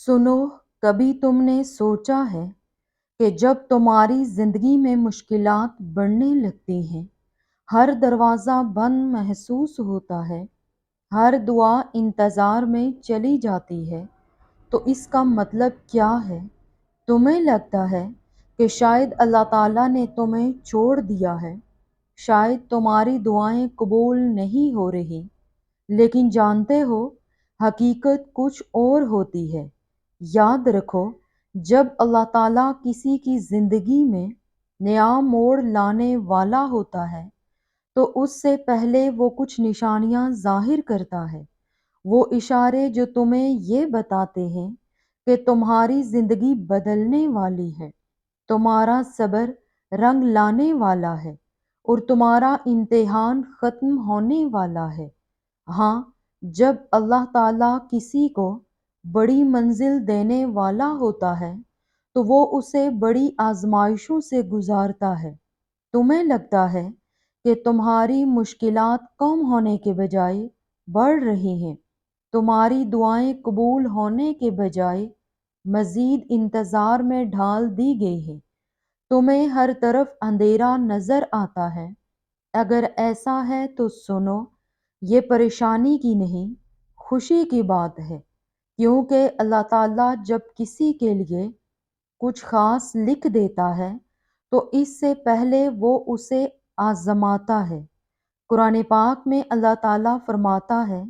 سنو، کبھی تم نے سوچا ہے کہ جب تمہاری زندگی میں مشکلات بڑھنے لگتی ہیں، ہر دروازہ بند محسوس ہوتا ہے، ہر دعا انتظار میں چلی جاتی ہے، تو اس کا مطلب کیا ہے؟ تمہیں لگتا ہے کہ شاید اللہ تعالیٰ نے تمہیں چھوڑ دیا ہے، شاید تمہاری دعائیں قبول نہیں ہو رہی، لیکن جانتے ہو حقیقت کچھ اور ہوتی ہے۔ یاد رکھو، جب اللہ تعالیٰ کسی کی زندگی میں نیا موڑ لانے والا ہوتا ہے تو اس سے پہلے وہ کچھ نشانیاں ظاہر کرتا ہے، وہ اشارے جو تمہیں یہ بتاتے ہیں کہ تمہاری زندگی بدلنے والی ہے، تمہارا صبر رنگ لانے والا ہے اور تمہارا امتحان ختم ہونے والا ہے۔ ہاں، جب اللہ تعالیٰ کسی کو بڑی منزل دینے والا ہوتا ہے تو وہ اسے بڑی آزمائشوں سے گزارتا ہے۔ تمہیں لگتا ہے کہ تمہاری مشکلات کم ہونے کے بجائے بڑھ رہی ہیں، تمہاری دعائیں قبول ہونے کے بجائے مزید انتظار میں ڈھال دی گئی ہیں، تمہیں ہر طرف اندھیرا نظر آتا ہے۔ اگر ایسا ہے تو سنو، یہ پریشانی کی نہیں، خوشی کی بات ہے، کیونکہ اللہ تعالیٰ جب کسی کے لیے کچھ خاص لکھ دیتا ہے تو اس سے پہلے وہ اسے آزماتا ہے۔ قرآن پاک میں اللہ تعالیٰ فرماتا ہے،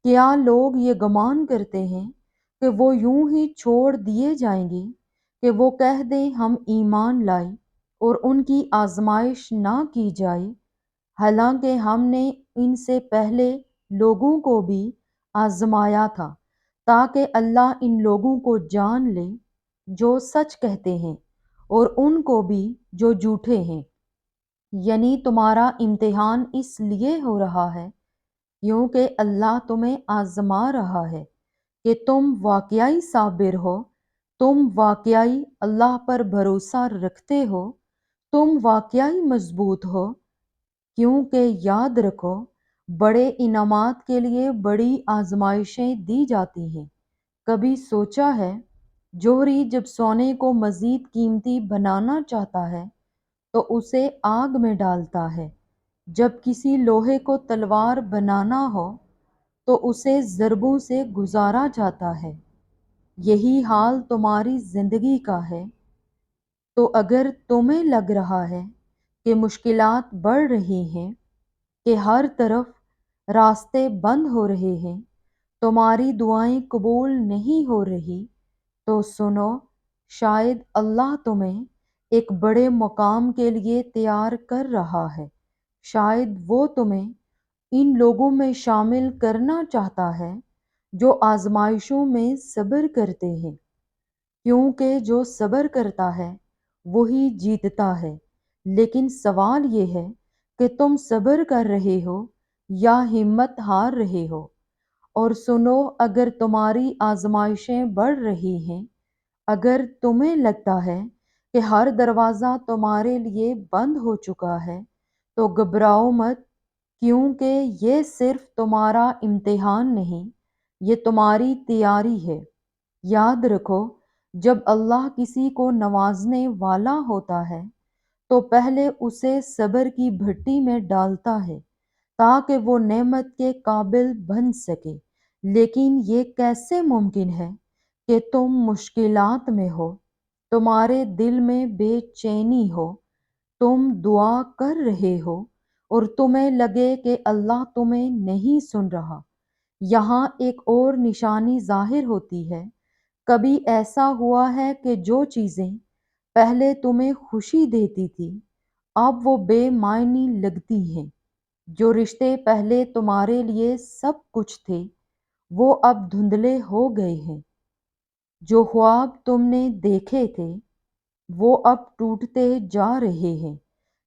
کیا لوگ یہ گمان کرتے ہیں کہ وہ یوں ہی چھوڑ دیے جائیں گے کہ وہ کہہ دیں ہم ایمان لائے اور ان کی آزمائش نہ کی جائے، حالانکہ ہم نے ان سے پہلے لوگوں کو بھی آزمایا تھا تاکہ اللہ ان لوگوں کو جان لے جو سچ کہتے ہیں اور ان کو بھی جو جھوٹے ہیں۔ یعنی تمہارا امتحان اس لیے ہو رہا ہے کیونکہ اللہ تمہیں آزما رہا ہے کہ تم واقعی صابر ہو، تم واقعی اللہ پر بھروسہ رکھتے ہو، تم واقعی مضبوط ہو، کیونکہ یاد رکھو، بڑے انعامات کے لیے بڑی آزمائشیں دی جاتی ہیں۔ کبھی سوچا ہے، جوہری جب سونے کو مزید قیمتی بنانا چاہتا ہے تو اسے آگ میں ڈالتا ہے، جب کسی لوہے کو تلوار بنانا ہو تو اسے ضربوں سے گزارا جاتا ہے۔ یہی حال تمہاری زندگی کا ہے۔ تو اگر تمہیں لگ رہا ہے کہ مشکلات بڑھ رہی ہیں، کہ ہر طرف راستے بند ہو رہے ہیں، تمہاری دعائیں قبول نہیں ہو رہی، تو سنو، شاید اللہ تمہیں ایک بڑے مقام کے لیے تیار کر رہا ہے، شاید وہ تمہیں ان لوگوں میں شامل کرنا چاہتا ہے جو آزمائشوں میں صبر کرتے ہیں، کیونکہ جو صبر کرتا ہے وہی جیتتا ہے۔ لیکن سوال یہ ہے کہ تم صبر کر رہے ہو یا ہمت ہار رہے ہو؟ اور سنو، اگر تمہاری آزمائشیں بڑھ رہی ہیں، اگر تمہیں لگتا ہے کہ ہر دروازہ تمہارے لیے بند ہو چکا ہے، تو گھبراؤ مت، کیونکہ یہ صرف تمہارا امتحان نہیں، یہ تمہاری تیاری ہے۔ یاد رکھو، جب اللہ کسی کو نوازنے والا ہوتا ہے تو پہلے اسے صبر کی بھٹی میں ڈالتا ہے تاکہ وہ نعمت کے قابل بن سکے۔ لیکن یہ کیسے ممکن ہے کہ تم مشکلات میں ہو، تمہارے دل میں بے چینی ہو، تم دعا کر رہے ہو اور تمہیں لگے کہ اللہ تمہیں نہیں سن رہا؟ یہاں ایک اور نشانی ظاہر ہوتی ہے۔ کبھی ایسا ہوا ہے کہ جو چیزیں پہلے تمہیں خوشی دیتی تھی اب وہ بے معنی لگتی ہیں، جو رشتے پہلے تمہارے لیے سب کچھ تھے وہ اب دھندلے ہو گئے ہیں، جو خواب تم نے دیکھے تھے وہ اب ٹوٹتے جا رہے ہیں۔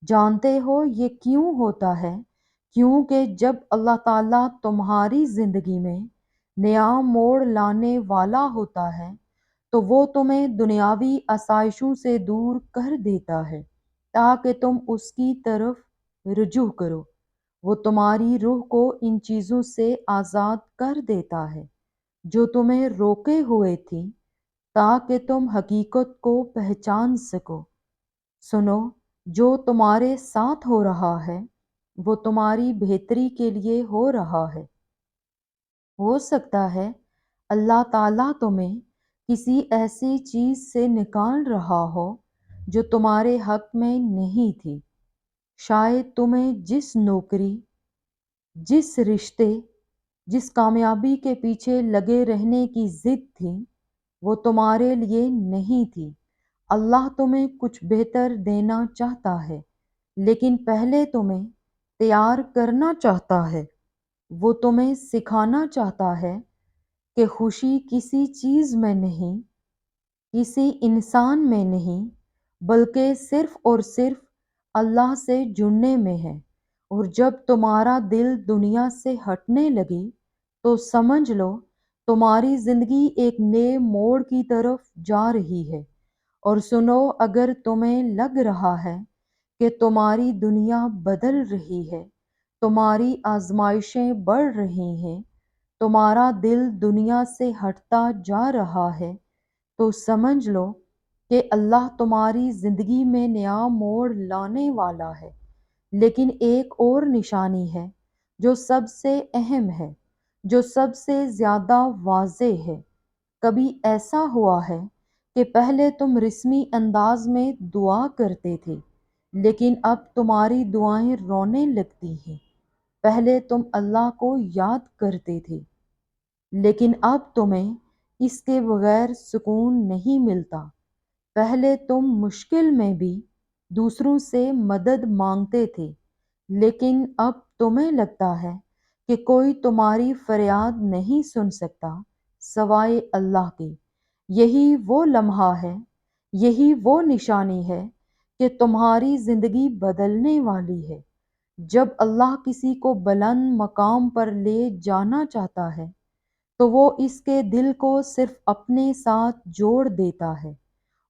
جانتے ہو یہ کیوں ہوتا ہے؟ کیونکہ جب اللہ تعالیٰ تمہاری زندگی میں نیا موڑ لانے والا ہوتا ہے تو وہ تمہیں دنیاوی آسائشوں سے دور کر دیتا ہے تاکہ تم اس کی طرف رجوع کرو۔ وہ تمہاری روح کو ان چیزوں سے آزاد کر دیتا ہے جو تمہیں روکے ہوئے تھیں، تاکہ تم حقیقت کو پہچان سکو۔ سنو، جو تمہارے ساتھ ہو رہا ہے وہ تمہاری بہتری کے لیے ہو رہا ہے۔ ہو سکتا ہے اللہ تعالیٰ تمہیں کسی ایسی چیز سے نکال رہا ہو جو تمہارے حق میں نہیں تھی۔ شاید تمہیں جس نوکری، جس رشتے، جس کامیابی کے پیچھے لگے رہنے کی ضد تھی وہ تمہارے لیے نہیں تھی۔ اللہ تمہیں کچھ بہتر دینا چاہتا ہے، لیکن پہلے تمہیں تیار کرنا چاہتا ہے۔ وہ تمہیں سکھانا چاہتا ہے کہ خوشی کسی چیز میں نہیں، کسی انسان میں نہیں، بلکہ صرف اور صرف اللہ سے جڑنے میں ہے۔ اور جب تمہارا دل دنیا سے ہٹنے لگے تو سمجھ لو تمہاری زندگی ایک نئے موڑ کی طرف جا رہی ہے۔ اور سنو، اگر تمہیں لگ رہا ہے کہ تمہاری دنیا بدل رہی ہے، تمہاری آزمائشیں بڑھ رہی ہیں، تمہارا دل دنیا سے ہٹتا جا رہا ہے، تو سمجھ لو کہ اللہ تمہاری زندگی میں نیا موڑ لانے والا ہے۔ لیکن ایک اور نشانی ہے جو سب سے اہم ہے، جو سب سے زیادہ واضح ہے۔ کبھی ایسا ہوا ہے کہ پہلے تم رسمی انداز میں دعا کرتے تھے، لیکن اب تمہاری دعائیں رونے لگتی ہیں۔ پہلے تم اللہ کو یاد کرتے تھے، لیکن اب تمہیں اس کے بغیر سکون نہیں ملتا۔ پہلے تم مشکل میں بھی دوسروں سے مدد مانگتے تھے، لیکن اب تمہیں لگتا ہے کہ کوئی تمہاری فریاد نہیں سن سکتا سوائے اللہ کے۔ یہی وہ لمحہ ہے، یہی وہ نشانی ہے کہ تمہاری زندگی بدلنے والی ہے۔ جب اللہ کسی کو بلند مقام پر لے جانا چاہتا ہے تو وہ اس کے دل کو صرف اپنے ساتھ جوڑ دیتا ہے،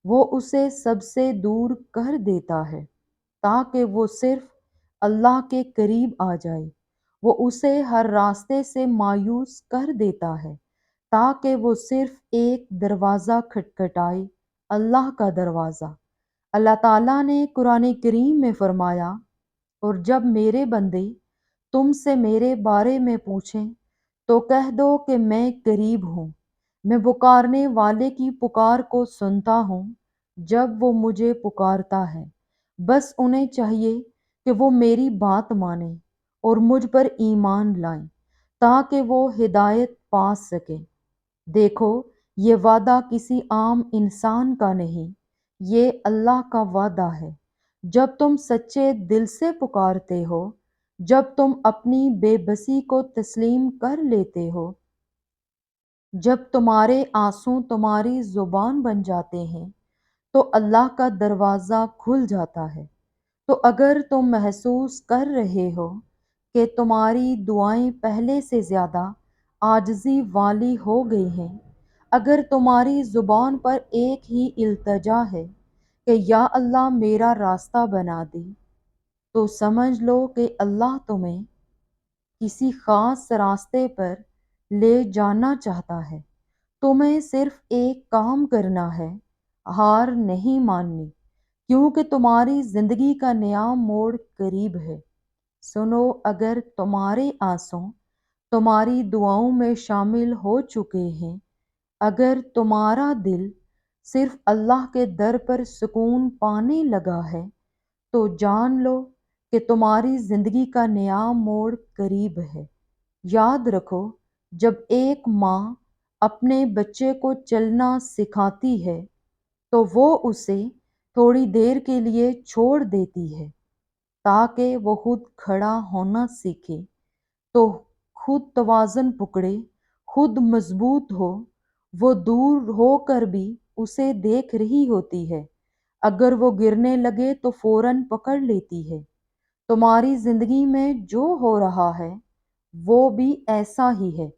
وہ اسے سب سے دور کر دیتا ہے تاکہ وہ صرف اللہ کے قریب آ جائے۔ وہ اسے ہر راستے سے مایوس کر دیتا ہے تاکہ وہ صرف ایک دروازہ کھٹکھٹائے، اللہ کا دروازہ۔ اللہ تعالیٰ نے قرآن کریم میں فرمایا، اور جب میرے بندے تم سے میرے بارے میں پوچھیں تو کہہ دو کہ میں قریب ہوں، میں پکارنے والے کی پکار کو سنتا ہوں جب وہ مجھے پکارتا ہے۔ بس انہیں چاہیے کہ وہ میری بات مانیں اور مجھ پر ایمان لائیں تاکہ وہ ہدایت پا سکیں۔ دیکھو، یہ وعدہ کسی عام انسان کا نہیں، یہ اللہ کا وعدہ ہے۔ جب تم سچے دل سے پکارتے ہو، جب تم اپنی بے بسی کو تسلیم کر لیتے ہو، جب تمہارے آنسو تمہاری زبان بن جاتے ہیں تو اللہ کا دروازہ کھل جاتا ہے۔ تو اگر تم محسوس کر رہے ہو کہ تمہاری دعائیں پہلے سے زیادہ عاجزی والی ہو گئی ہیں، اگر تمہاری زبان پر ایک ہی التجا ہے کہ یا اللہ میرا راستہ بنا دے، تو سمجھ لو کہ اللہ تمہیں کسی خاص راستے پر لے جانا چاہتا ہے۔ تمہیں صرف ایک کام کرنا ہے، ہار نہیں ماننی، کیونکہ تمہاری زندگی کا نیا موڑ قریب ہے۔ سنو، اگر تمہارے آنسو تمہاری دعاؤں میں شامل ہو چکے ہیں، اگر تمہارا دل صرف اللہ کے در پر سکون پانے لگا ہے، تو جان لو کہ تمہاری زندگی کا نیا موڑ قریب ہے۔ یاد رکھو، جب ایک ماں اپنے بچے کو چلنا سکھاتی ہے تو وہ اسے تھوڑی دیر کے لیے چھوڑ دیتی ہے تاکہ وہ خود کھڑا ہونا سیکھے، تو خود توازن پکڑے، خود مضبوط ہو۔ وہ دور ہو کر بھی اسے دیکھ رہی ہوتی ہے، اگر وہ گرنے لگے تو فوراً پکڑ لیتی ہے۔ تمہاری زندگی میں جو ہو رہا ہے وہ بھی ایسا ہی ہے۔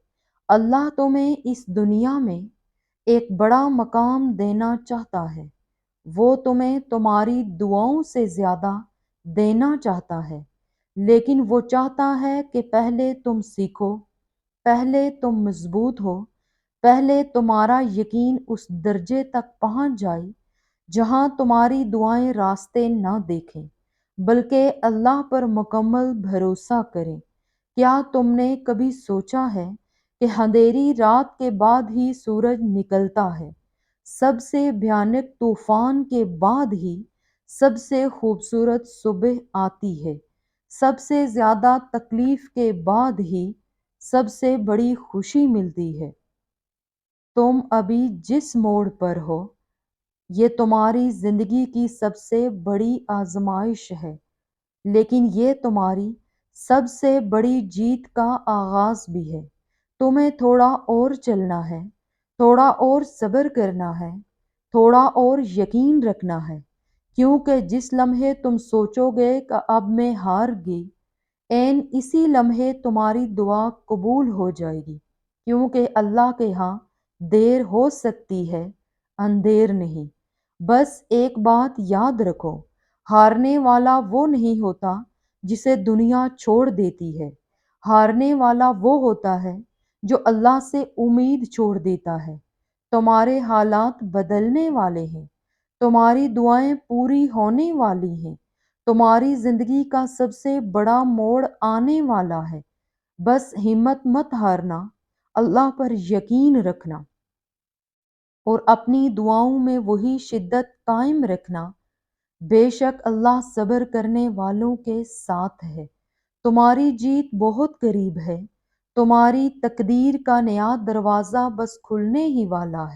اللہ تمہیں اس دنیا میں ایک بڑا مقام دینا چاہتا ہے۔ وہ تمہیں تمہاری دعاؤں سے زیادہ دینا چاہتا ہے، لیکن وہ چاہتا ہے کہ پہلے تم سیکھو، پہلے تم مضبوط ہو، پہلے تمہارا یقین اس درجے تک پہنچ جائے جہاں تمہاری دعائیں راستے نہ دیکھیں بلکہ اللہ پر مکمل بھروسہ کریں۔ کیا تم نے کبھی سوچا ہے کہ اندھیری رات کے بعد ہی سورج نکلتا ہے، سب سے بھیانک طوفان کے بعد ہی سب سے خوبصورت صبح آتی ہے، سب سے زیادہ تکلیف کے بعد ہی سب سے بڑی خوشی ملتی ہے۔ تم ابھی جس موڑ پر ہو یہ تمہاری زندگی کی سب سے بڑی آزمائش ہے، لیکن یہ تمہاری سب سے بڑی جیت کا آغاز بھی ہے۔ تمہیں تھوڑا اور چلنا ہے، تھوڑا اور صبر کرنا ہے، تھوڑا اور یقین رکھنا ہے، کیونکہ جس لمحے تم سوچو گے کہ اب میں ہار گئی، عین اسی لمحے تمہاری دعا قبول ہو جائے گی، کیونکہ اللہ کے ہاں دیر ہو سکتی ہے، اندھیر نہیں۔ بس ایک بات یاد رکھو، ہارنے والا وہ نہیں ہوتا جسے دنیا چھوڑ دیتی ہے، ہارنے والا وہ ہوتا ہے جو اللہ سے امید چھوڑ دیتا ہے۔ تمہارے حالات بدلنے والے ہیں، تمہاری دعائیں پوری ہونے والی ہیں، تمہاری زندگی کا سب سے بڑا موڑ آنے والا ہے۔ بس ہمت مت ہارنا، اللہ پر یقین رکھنا اور اپنی دعاؤں میں وہی شدت قائم رکھنا۔ بے شک اللہ صبر کرنے والوں کے ساتھ ہے۔ تمہاری جیت بہت قریب ہے، تمہاری تقدیر کا نیا دروازہ بس کھلنے ہی والا ہے۔